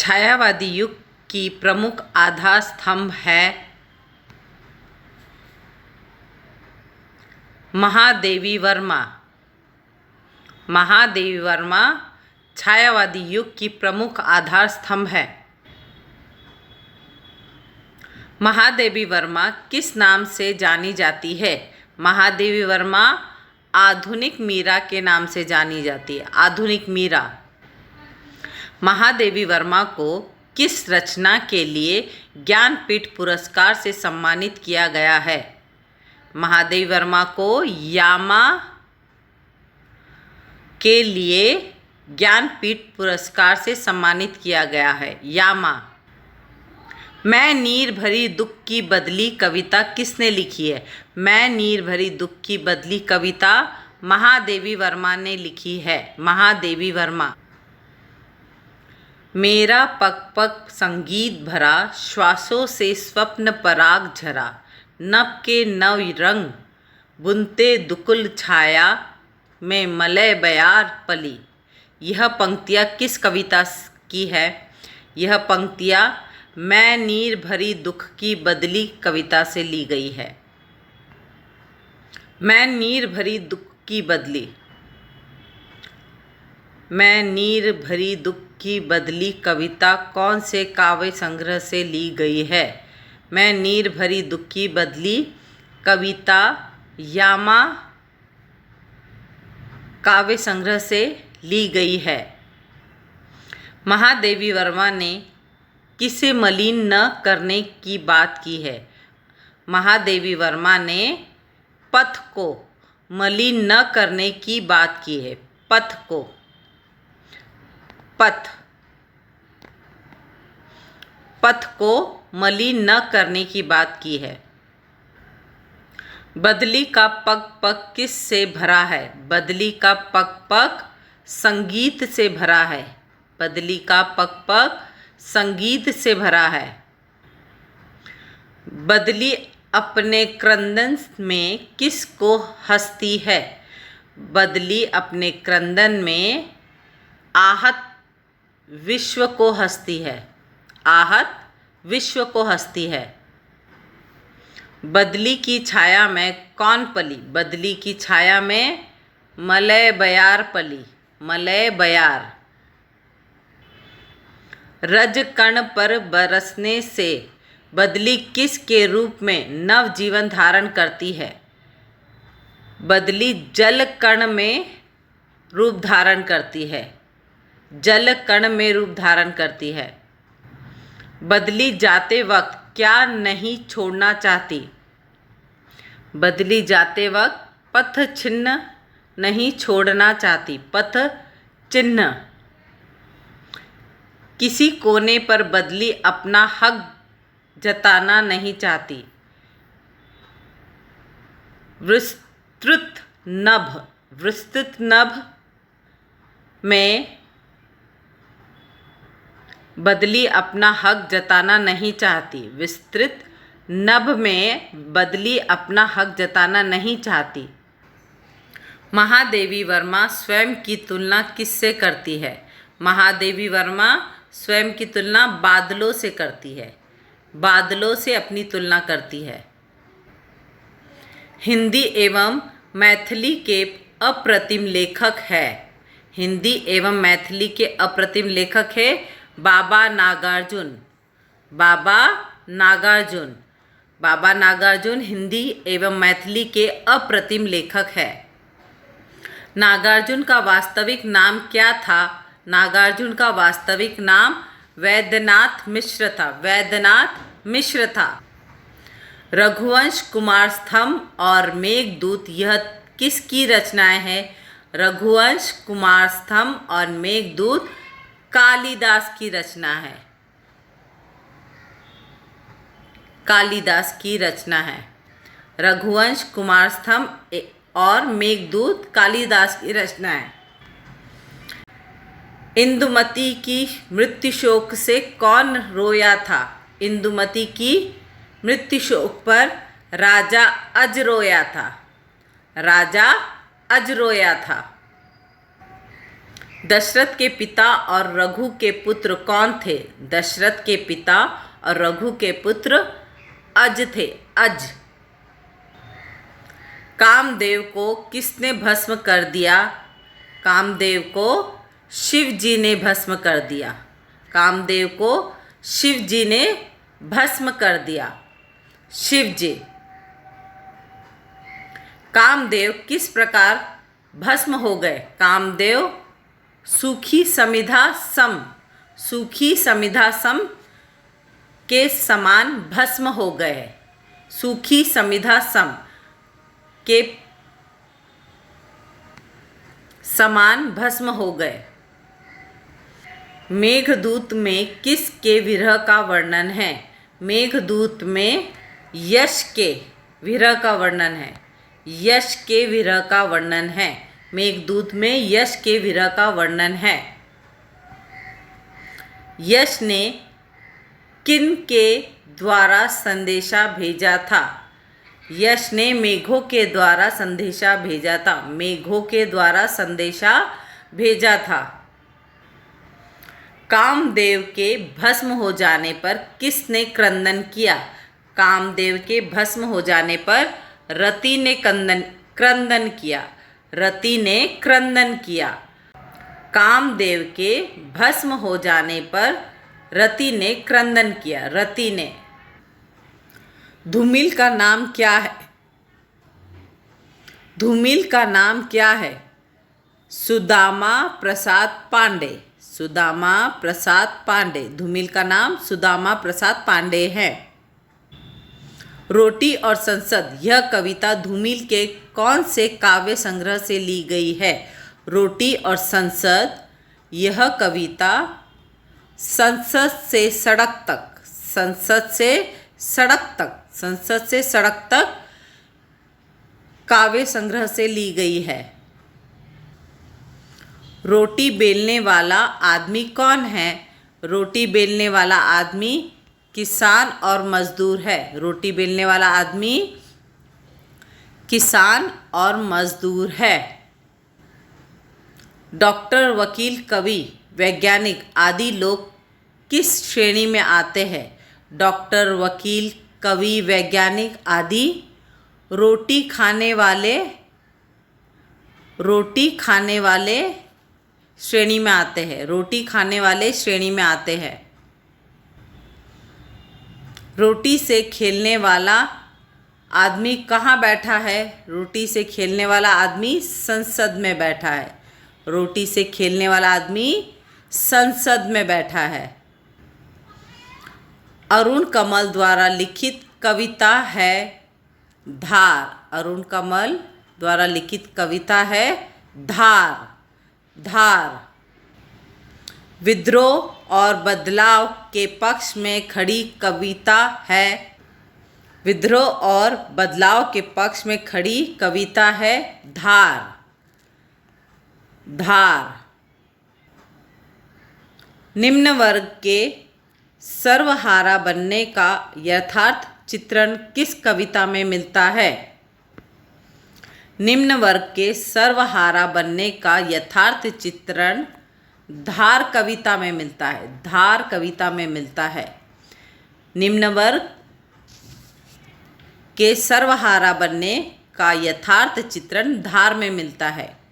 छायावादी युग की प्रमुख आधार स्तंभ है महादेवी वर्मा। महादेवी वर्मा छायावादी युग की प्रमुख आधार स्तंभ है। महादेवी वर्मा किस नाम से जानी जाती है? महादेवी वर्मा आधुनिक मीरा के नाम से जानी जाती है। आधुनिक मीरा। महादेवी वर्मा को किस रचना के लिए ज्ञानपीठ पुरस्कार से सम्मानित किया गया है? महादेवी वर्मा को यामा के लिए ज्ञानपीठ पुरस्कार से सम्मानित किया गया है। यामा। मैं नीर भरी दुख की बदली कविता किसने लिखी है? मैं नीर भरी दुख की बदली कविता महादेवी वर्मा ने लिखी है। महादेवी वर्मा। मेरा पग पग संगीत भरा, श्वासों से स्वप्न पराग झरा, नभ के नव रंग बुनते दुकुल छाया में मलय बयार पली। यह पंक्तियाँ किस कविता की है? यह पंक्तियाँ मैं नीर भरी दुख की बदली कविता से ली गई है। मैं नीर भरी दुख की बदली। मैं नीर भरी दुख की बदली कविता कौन से काव्य संग्रह से ली गई है? मैं नीर भरी दुख की बदली कविता यामा काव्य संग्रह से ली गई है। महादेवी वर्मा ने किसे मलिन न करने की बात की है? महादेवी वर्मा ने पथ को मलिन न करने की बात की है। पथ को। पथ। पथ को मलिन न करने की बात की है। बदली का पग पग किस से भरा है? बदली का पग पग संगीत से भरा है। बदली का पग पग संगीत से भरा है। बदली अपने क्रंदन में किस को हंसती है? बदली अपने क्रंदन में आहत विश्व को हंसती है। आहत विश्व को हंसती है। बदली की छाया में कौन पली? बदली की छाया में मलय बयार पली। मलय बयार। रज कण पर बरसने से बदली किस के रूप में नव जीवन धारण करती है? बदली जल कण में रूप धारण करती है। जल कण में रूप धारण करती है। बदली जाते वक्त क्या नहीं छोड़ना चाहती? बदली जाते वक्त पथ चिन्ह नहीं छोड़ना चाहती। पथ चिन्ह। किसी कोने पर बदली अपना हक जताना नहीं चाहती। विस्तृत नभ। विस्तृत नभ में बदली अपना हक जताना नहीं चाहती। विस्तृत नभ में बदली अपना हक जताना नहीं चाहती। महादेवी वर्मा स्वयं की तुलना किससे करती है? महादेवी वर्मा स्वयं की तुलना बादलों से करती है। बादलों से अपनी तुलना करती है। हिंदी एवं मैथिली के अप्रतिम लेखक है। हिंदी एवं मैथिली के अप्रतिम लेखक है बाबा नागार्जुन। बाबा नागार्जुन। बाबा नागार्जुन हिंदी एवं मैथिली के अप्रतिम लेखक है। नागार्जुन का वास्तविक नाम क्या था? नागार्जुन का वास्तविक नाम वैद्यनाथ मिश्र था। वैद्यनाथ मिश्र था। रघुवंश, कुमारस्तंभ और मेघदूत यह किसकी रचनाएं हैं? रघुवंश, कुमारस्तंभ और मेघदूत कालिदास की रचना है। कालिदास की रचना है। रघुवंश, कुमारस्तंभ और मेघदूत कालिदास की रचना है। इंदुमती की मृत्यु शोक से कौन रोया था? इंदुमती की मृत्यु शोक पर राजा अज रोया था। राजा अज रोया था। दशरथ के पिता और रघु के पुत्र कौन थे? दशरथ के पिता और रघु के पुत्र अज थे, अज। कामदेव को किसने भस्म कर दिया? कामदेव को शिव जी ने भस्म कर दिया। कामदेव को शिव जी ने भस्म कर दिया। शिव जी। कामदेव किस प्रकार भस्म हो गए? कामदेव सूखी समिधा सम, सूखी समिधा सम के समान भस्म हो गए। सूखी समिधा सम के समान भस्म हो गए। मेघदूत में किसके विरह का वर्णन है? मेघदूत में यश के विरह का वर्णन है। यश के विरह का वर्णन है। मेघदूत में यश के विरह का वर्णन है। यश ने किन के द्वारा संदेशा भेजा था? यश ने मेघों के द्वारा संदेशा भेजा था। मेघों के द्वारा संदेशा भेजा था। कामदेव के भस्म हो जाने पर किसने क्रंदन किया? कामदेव के भस्म हो जाने पर रति ने क्रंदन किया। रति ने क्रंदन किया। कामदेव के भस्म हो जाने पर रति ने क्रंदन किया। रति ने। धूमिल का नाम क्या है? धूमिल का नाम क्या है? सुदामा प्रसाद पांडे। सुदामा प्रसाद पांडे। धूमिल का नाम सुदामा प्रसाद पांडे है। रोटी और संसद यह कविता धूमिल के कौन से काव्य संग्रह से ली गई है? रोटी और संसद यह कविता संसद से सड़क तक, संसद से सड़क तक, संसद से सड़क तक काव्य संग्रह से ली गई है। रोटी बेलने वाला आदमी कौन है? रोटी बेलने वाला आदमी किसान और मजदूर है। रोटी बेलने वाला आदमी किसान और मजदूर है। डॉक्टर, वकील, कवि, वैज्ञानिक आदि लोग किस श्रेणी में आते हैं? डॉक्टर, वकील, कवि, वैज्ञानिक आदि रोटी खाने वाले श्रेणी में आते हैं। रोटी खाने वाले श्रेणी में आते हैं। रोटी से खेलने वाला आदमी कहाँ बैठा है? रोटी से खेलने वाला आदमी संसद में बैठा है। रोटी से खेलने वाला आदमी संसद में बैठा है। अरुण कमल द्वारा लिखित कविता है धार। अरुण कमल द्वारा लिखित कविता है धार। धार। विद्रोह और बदलाव के पक्ष में खड़ी कविता है। विद्रोह और बदलाव के पक्ष में खड़ी कविता है धार। धार। निम्न वर्ग के सर्वहारा बनने का यथार्थ चित्रण किस कविता में मिलता है? निम्न वर्ग के सर्वहारा बनने का यथार्थ चित्रण धार कविता में मिलता है। धार कविता में मिलता है। निम्न वर्ग के सर्वहारा बनने का यथार्थ चित्रण धार में मिलता है।